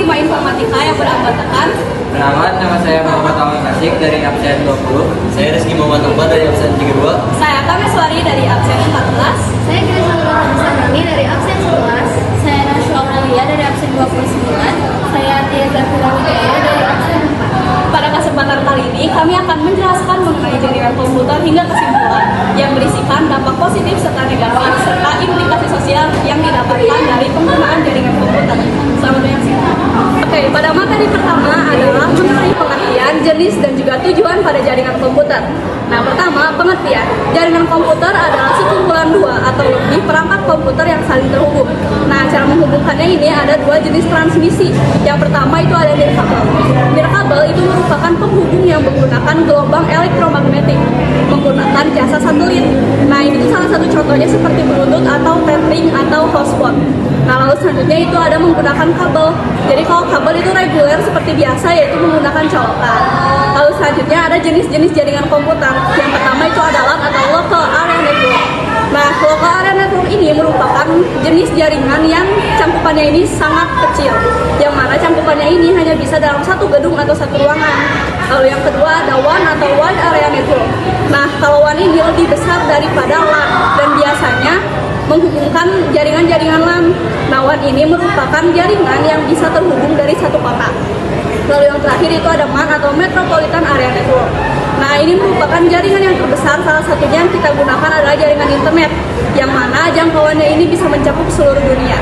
5 Informatika yang beranggotakan Perkenalkan, nama saya Muhammad Awal Kasik dari absen 20. Saya Rizky Muhammad Tempat dari absen 32. saya Kameswari dari absen 14. Saya Grace Sanami dari absen 11. Saya Nashwa Aurelia dari absen 29. Saya Tia Zafira Wijaya dari absen 4. Pada kesempatan kali ini, kami akan menjelaskan mengenai jaringan komputer hingga kesimpulan yang berisikan dampak positif serta negatif serta implikasi sosial yang didapatkan dari penggunaan jaringan komputer. Selamat menyaksikan. Oke, pada materi pertama adalah mengenai pengertian, jenis, dan juga tujuan pada jaringan komputer. Nah, pertama, pengertian. Jaringan komputer adalah sekumpulan dua atau lebih perangkat komputer yang saling terhubung. Nah, cara menghubungkannya ini ada dua jenis transmisi. Yang pertama itu ada nirkabel. Nirkabel itu merupakan penghubung yang menggunakan gelombang elektromagnetik menggunakan jasa satelit. Nah, ini tuh salah satu contohnya seperti Bluetooth atau tethering atau hotspot. Nah, lalu selanjutnya itu ada menggunakan kabel. Jadi kalau kabel itu reguler seperti biasa, yaitu menggunakan colokan. Lalu selanjutnya ada jenis-jenis jaringan komputer. Yang pertama itu adalah LAN atau Local Area Network. Nah, Local Area Network ini merupakan jenis jaringan yang cangkupannya ini sangat kecil. Yang mana cangkupannya ini hanya bisa dalam satu gedung atau satu ruangan. Lalu yang kedua ada WAN atau Wide Area Network. Nah, kalau WAN ini lebih besar daripada LAN dan biasanya menghubungkan jaringan-jaringan LAN. Nah, WAN ini merupakan jaringan yang bisa terhubung dari satu kota. Lalu yang terakhir itu ada MAN atau Metropolitan Area Network. Nah, ini merupakan jaringan yang terbesar, salah satunya yang kita gunakan adalah jaringan internet, yang mana jangkauannya ini bisa mencakup seluruh dunia.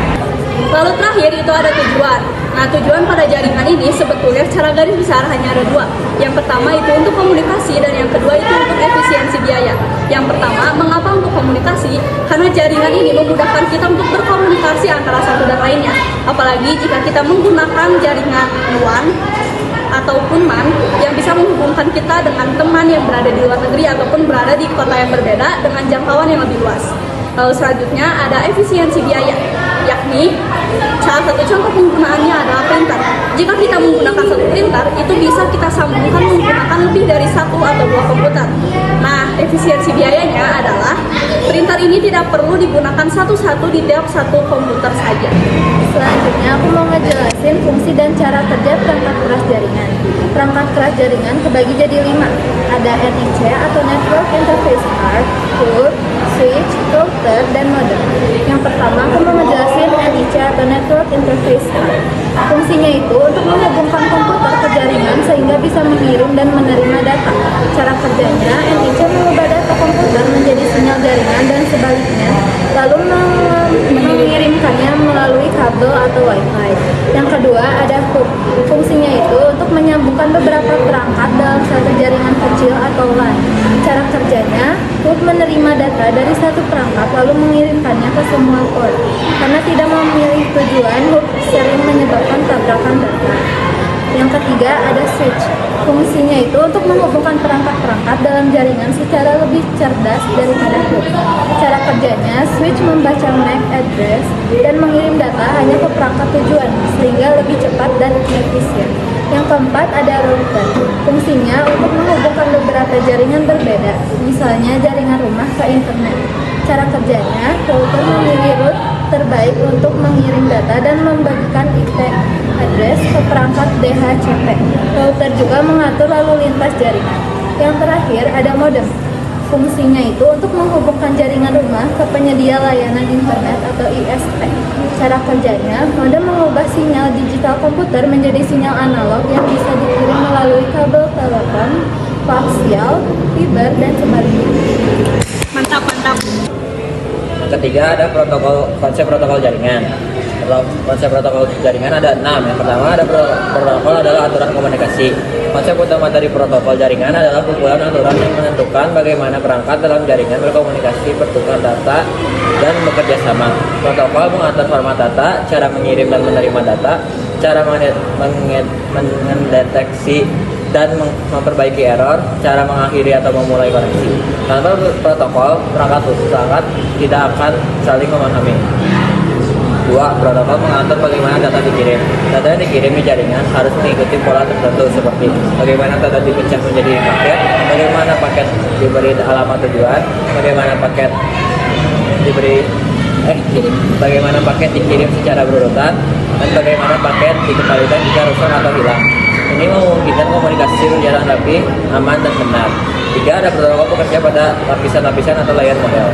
Lalu terakhir itu ada tujuan. Nah, tujuan pada jaringan ini sebetulnya secara garis besar hanya ada dua. Yang pertama itu untuk komunikasi dan yang kedua itu untuk efisiensi biaya. Yang pertama, mengapa untuk komunikasi? Karena jaringan ini memudahkan kita untuk berkomunikasi antara satu dan lainnya. Apalagi jika kita menggunakan jaringan WAN ataupun MAN yang bisa menghubungkan kita dengan teman yang berada di luar negeri ataupun berada di kota yang berbeda dengan jangkauan yang lebih luas. Lalu selanjutnya ada efisiensi biaya, yakni salah satu contoh penggunaannya adalah printer. Jika kita menggunakan satu printer, itu bisa kita sambungkan menggunakan lebih dari satu atau dua komputer. Nah, efisiensi biayanya adalah printer ini tidak perlu digunakan satu-satu di tiap satu komputer saja. Selanjutnya aku mau ngejelasin fungsi dan cara kerja perangkat keras jaringan. Perangkat keras jaringan kebagi jadi 5. Ada NIC atau Network Interface Card, port, switch, router, dan modem. Yang pertama aku mau ngejelasin NIC atau Network Interface Card. Fungsinya itu untuk menghubungkan komputer ke jaringan sehingga bisa mengirim dan menerima data. Cara kerjanya, NIC mengubah data komputer menjadi sinyal jaringan dan sebaliknya, lalu mengirimkannya melalui kabel atau wifi. Yang kedua ada hub. Fungsinya itu untuk menyambungkan beberapa perangkat dalam satu jaringan kecil atau LAN. Cara kerjanya, hub menerima data dari satu perangkat lalu mengirimkannya ke semua port. Karena tidak memilih tujuan, hub sering menyebabkan tabrakan data. Yang ketiga ada switch. Fungsinya itu untuk menghubungkan perangkat-perangkat dalam jaringan secara lebih cerdas daripada hub. Cara kerjanya, switch membaca MAC address dan mengirim data hanya ke perangkat tujuan sehingga lebih cepat dan efisien. Yang keempat ada router. Fungsinya untuk menghubungkan beberapa jaringan berbeda, misalnya jaringan rumah ke internet. Cara kerjanya, router memilih route terbaik untuk mengirim data dan membagikan IP address ke perangkat DHCP. Router juga mengatur lalu lintas jaringan. Yang terakhir ada modem. Fungsinya itu untuk menghubungkan jaringan rumah ke penyedia layanan internet atau ISP. Cara kerjanya, modem mengubah sinyal digital komputer menjadi sinyal analog yang bisa dikirim melalui kabel telepon, koaksial, fiber, dan sebaliknya. Mantap, mantap. Ketiga ada konsep protokol jaringan. Konsep protokol jaringan ada 6. Yang pertama ada protokol adalah aturan komunikasi. Konsep utama dari protokol jaringan adalah kumpulan aturan yang menentukan bagaimana perangkat dalam jaringan berkomunikasi, bertukar data, dan bekerja sama. Protokol mengatur format data, cara mengirim dan menerima data, cara mendeteksi dan memperbaiki error, cara mengakhiri atau memulai koneksi. Tanpa protokol, perangkat tidak akan saling memahami. 2. Protokol mengatur bagaimana data dikirim. Data yang dikirim di jaringan harus mengikuti pola tertentu seperti bagaimana data dipecah menjadi paket, bagaimana paket diberi alamat tujuan, bagaimana paket dikirim secara berurutan, dan bagaimana paket dikembalikan jika rusak atau hilang. Ini memungkinkan komunikasi berjalan rapi, aman, dan benar. 3. Ada protokol bekerja pada lapisan-lapisan atau layer model.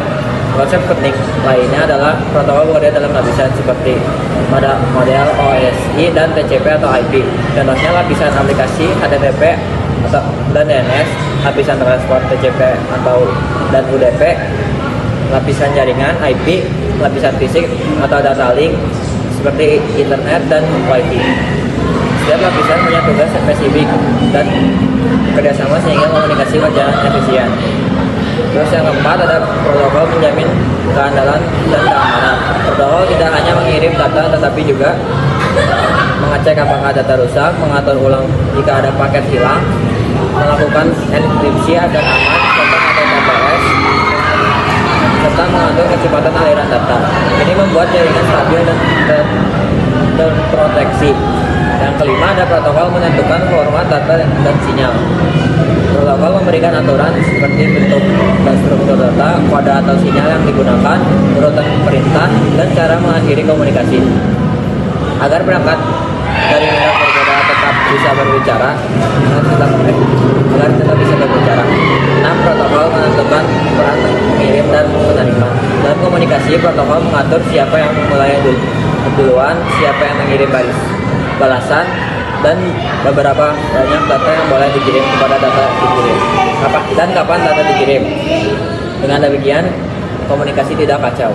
Konsep penting lainnya adalah protokol bekerja dalam lapisan seperti pada model OSI dan TCP atau IP. Contohnya lapisan aplikasi HTTP atau dan DNS, lapisan transport TCP atau dan UDP, lapisan jaringan IP, lapisan fisik atau data link seperti internet dan wifi. Setiap lapisan punya tugas spesifik dan kerjasama sehingga komunikasi berjalan efisien. Terus yang keempat ada protokol menjamin keandalan dan keamanan. Protokol tidak hanya mengirim data tetapi juga mengecek apakah data rusak, mengatur ulang jika ada paket hilang, melakukan enkripsi agar aman, contoh atau TPS, serta mengatur kecepatan aliran data. Ini membuat jaringan stabil dan terproteksi. Yang kelima ada protokol menentukan format data dan sinyal. Protokol memberikan aturan seperti bentuk dan struktur data, kode atau sinyal yang digunakan, urutan perintah, dan cara mengakhiri komunikasi. Agar perangkat dari merek berbeda tetap bisa berbicara, agar tetap bisa berbicara. 6. Protokol menentukan peran pengirim dan penerima. Dalam komunikasi, protokol mengatur siapa yang memulai duluan, siapa yang mengirim balasan, dan beberapa banyak data yang boleh dikirim kepada data dikirim, dan kapan data dikirim. Dengan demikian, komunikasi tidak kacau.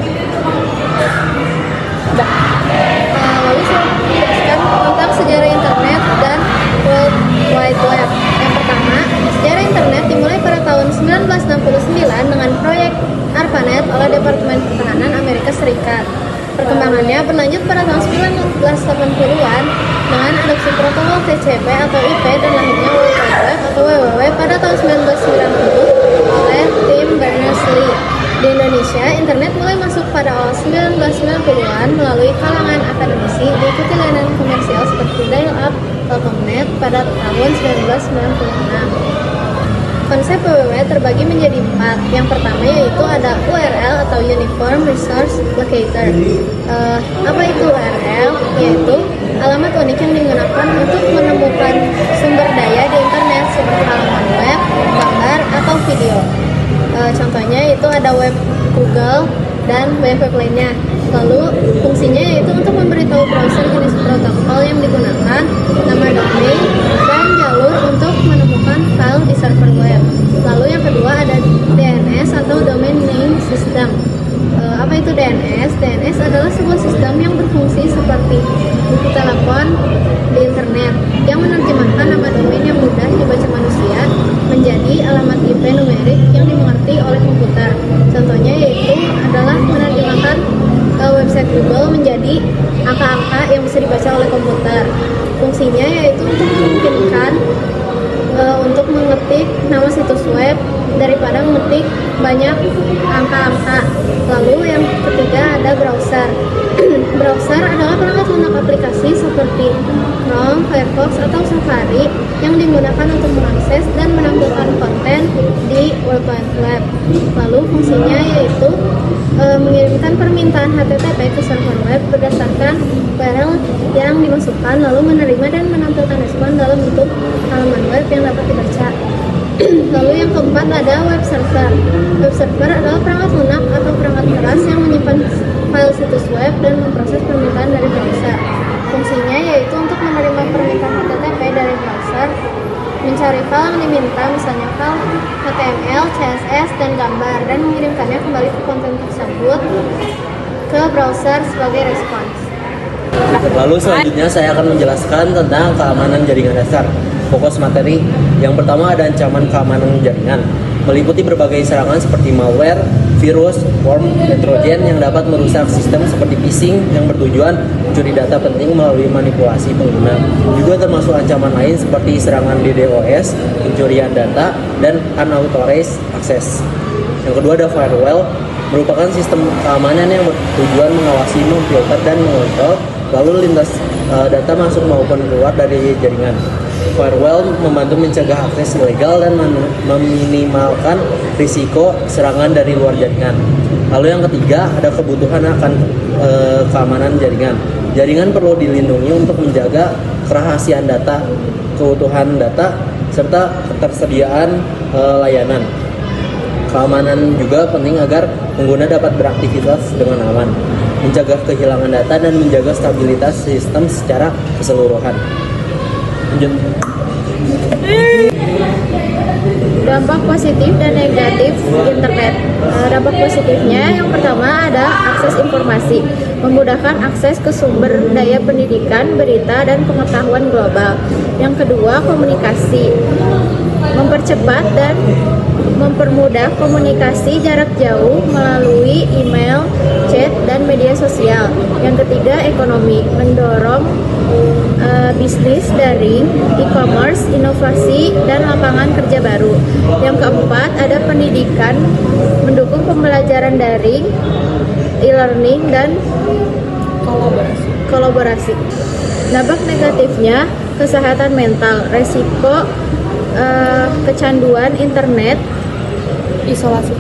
Lalu saya menjelaskan tentang sejarah internet dan World Wide Web. Yang pertama, sejarah internet dimulai pada tahun 1969 dengan proyek ARPANET oleh Departemen Pertahanan Amerika Serikat. Perkembangannya berlanjut pada tahun 1980-an dengan adopsi protokol TCP atau IP dan lahirnya World Wide Web atau WWW pada tahun 1990 oleh tim Berners-Lee. Di Indonesia, internet mulai masuk pada awal 1990-an melalui kalangan akademisi, diikuti layanan komersial seperti dial-up, Telkomnet pada tahun 1996. Konsep WWW terbagi menjadi 4. Yang pertama yaitu ada URL atau Uniform Resource Locator. Apa itu URL? Yaitu alamat unik yang digunakan untuk menemukan sumber daya di internet seperti halaman web, gambar, atau video. Contohnya itu ada web Google dan web-web lainnya. Lalu fungsinya yaitu untuk memberitahu browser jenis protokol yang digunakan, nama domain, dan jalur untuk menemukan file di server web. Lalu yang kedua ada DNS atau Domain Name System. Apa itu DNS? DNS adalah sebuah sistem yang berfungsi seperti buku telepon di internet yang menerjemahkan nama domain yang mudah dibaca manusia menjadi alamat IP numerik yang dimengerti oleh komputer. Contohnya yaitu adalah menerjemahkan website Google menjadi angka-angka yang bisa dibaca oleh komputer. Fungsinya yaitu untuk memungkinkan untuk mengetik nama situs web daripada mengetik banyak angka-angka. Lalu yang ketiga ada browser. Browser adalah perangkat lunak aplikasi seperti Chrome, Firefox, atau Safari yang digunakan untuk mengakses dan menampilkan konten di World Wide Web. Lalu fungsinya yaitu mengirimkan permintaan HTTP ke server web berdasarkan URL yang dimasukkan, lalu menerima dan menampilkan respon dalam bentuk halaman web yang dapat dibaca. Lalu yang keempat ada web server. Web server adalah perangkat lunak atau perangkat keras yang menyimpan file situs web dan memproses permintaan dari browser. Fungsinya yaitu untuk menerima permintaan HTTP dari browser, mencari file yang diminta, misalnya file HTML, CSS, dan gambar, dan mengirimkannya kembali ke konten tersebut ke browser sebagai respons. Lalu selanjutnya saya akan menjelaskan tentang keamanan jaringan dasar. Fokus materi yang pertama ada ancaman keamanan jaringan, meliputi berbagai serangan seperti malware, virus, worm, dan trojan yang dapat merusak sistem seperti phishing yang bertujuan mencuri data penting melalui manipulasi pengguna. Juga termasuk ancaman lain seperti serangan DDoS, pencurian data, dan unauthorized access. Yang kedua ada firewall, merupakan sistem keamanan yang bertujuan mengawasi, memfilter, dan mengontrol lalu lintas data masuk maupun keluar dari jaringan. Firewall membantu mencegah akses ilegal dan meminimalkan risiko serangan dari luar jaringan. Lalu yang ketiga ada kebutuhan akan keamanan jaringan. Jaringan perlu dilindungi untuk menjaga kerahasiaan data, keutuhan data, serta ketersediaan layanan. Keamanan juga penting agar pengguna dapat beraktivitas dengan aman, mencegah kehilangan data, dan menjaga stabilitas sistem secara keseluruhan. Lanjut. Dampak positif dan negatif internet. Dampak positifnya yang pertama ada akses informasi, memudahkan akses ke sumber daya pendidikan, berita, dan pengetahuan global. Yang kedua, komunikasi, mempercepat dan mempermudah komunikasi jarak jauh melalui email, chat, dan media sosial. Yang ketiga, ekonomi, mendorong bisnis daring, e-commerce, inovasi, dan lapangan kerja baru. Yang keempat, ada pendidikan, mendukung pembelajaran daring, e-learning, dan kolaborasi. Dampak negatifnya, kesehatan mental, resiko kecanduan internet,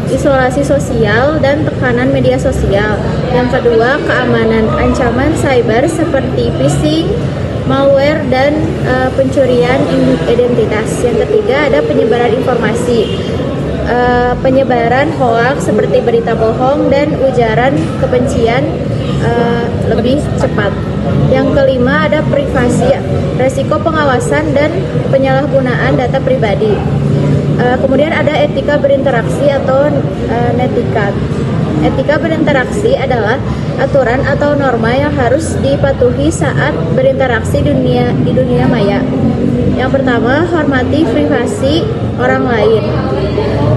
isolasi sosial, dan tekanan media sosial. Yang kedua, keamanan, ancaman cyber seperti phishing, malware, dan pencurian identitas. Yang ketiga, ada penyebaran informasi, penyebaran hoaks seperti berita bohong dan ujaran kebencian lebih cepat. Yang kelima, ada privasi, resiko pengawasan dan penyalahgunaan data pribadi. Kemudian ada etika berinteraksi atau netiquette. Etika berinteraksi adalah aturan atau norma yang harus dipatuhi saat berinteraksi di dunia maya. Yang pertama, hormati privasi orang lain.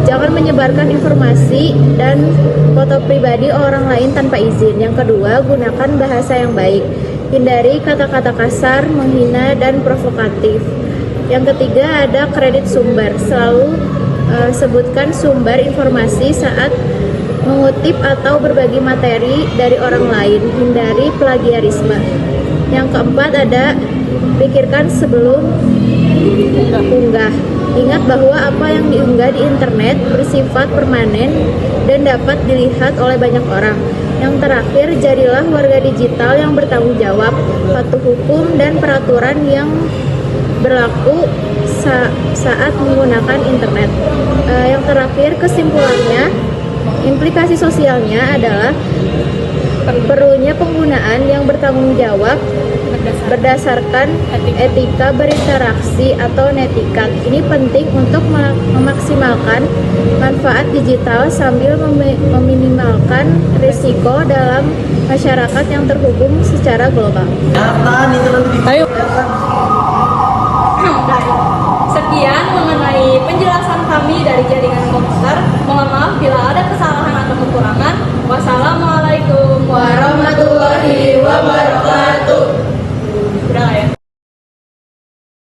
Jangan menyebarkan informasi dan foto pribadi orang lain tanpa izin. Yang kedua, gunakan bahasa yang baik. Hindari kata-kata kasar, menghina, dan provokatif. Yang ketiga, ada kredit sumber. Selalu sebutkan sumber informasi saat mengutip atau berbagi materi dari orang lain. Hindari plagiarisme. Yang keempat, ada pikirkan sebelum unggah. Ingat bahwa apa yang diunggah di internet bersifat permanen dan dapat dilihat oleh banyak orang. Yang terakhir, jadilah warga digital yang bertanggung jawab, patuh hukum dan peraturan yang berlaku saat menggunakan internet. Yang terakhir, kesimpulannya, implikasi sosialnya adalah perlunya penggunaan yang bertanggung jawab berdasarkan etika berinteraksi atau netiquette. Ini penting untuk memaksimalkan manfaat digital sambil meminimalkan risiko dalam masyarakat yang terhubung secara global. Sekian mengenai penjelasan kami dari jaringan komputer. Mohon maaf bila ada